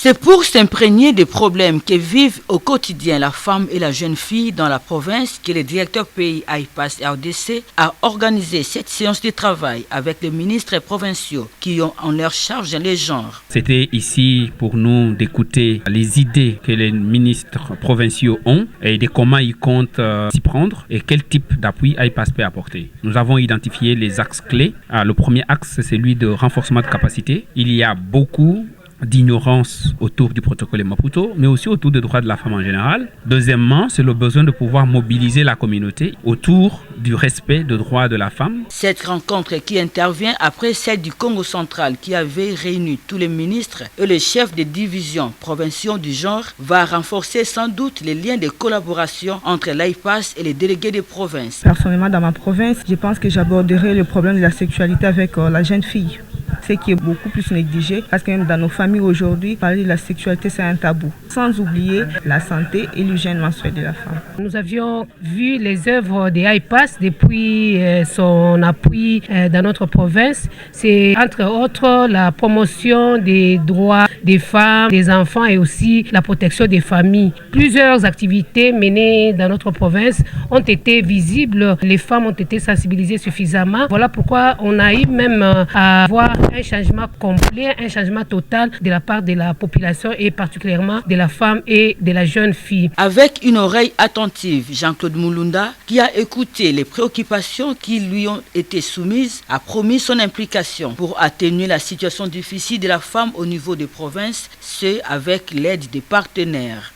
C'est pour s'imprégner des problèmes que vivent au quotidien la femme et la jeune fille dans la province que le directeur pays AIPAS RDC a organisé cette séance de travail avec les ministres provinciaux qui ont en leur charge les genres. C'était ici pour nous d'écouter les idées que les ministres provinciaux ont et de comment ils comptent s'y prendre et quel type d'appui AIPAS peut apporter. Nous avons identifié les axes clés. Le premier axe, c'est celui de renforcement de capacité. Il y a beaucoup d'ignorance autour du protocole Maputo, mais aussi autour des droits de la femme en général. Deuxièmement, c'est le besoin de pouvoir mobiliser la communauté autour du respect des droits de la femme. Cette rencontre qui intervient après celle du Congo central qui avait réuni tous les ministres et les chefs de division provinciaux du genre va renforcer sans doute les liens de collaboration entre l'AIPAS et les délégués des provinces. Personnellement, dans ma province, je pense que j'aborderai le problème de la sexualité avec la jeune fille. Ce qui est beaucoup plus négligé parce que même dans nos familles aujourd'hui, parler de la sexualité c'est un tabou. Sans oublier la santé et l'hygiène menstruelle de la femme. Nous avions vu les œuvres des AIPAS depuis son appui dans notre province. C'est entre autres la promotion des droits des femmes, des enfants et aussi la protection des familles. Plusieurs activités menées dans notre province ont été visibles. Les femmes ont été sensibilisées suffisamment. Voilà pourquoi on a eu même à voir un changement complet, un changement total de la part de la population et particulièrement de la femme et de la jeune fille. Avec une oreille attentive, Jean-Claude Mulunda, qui a écouté les préoccupations qui lui ont été soumises, a promis son implication pour atténuer la situation difficile de la femme au niveau des provinces, ce avec l'aide des partenaires.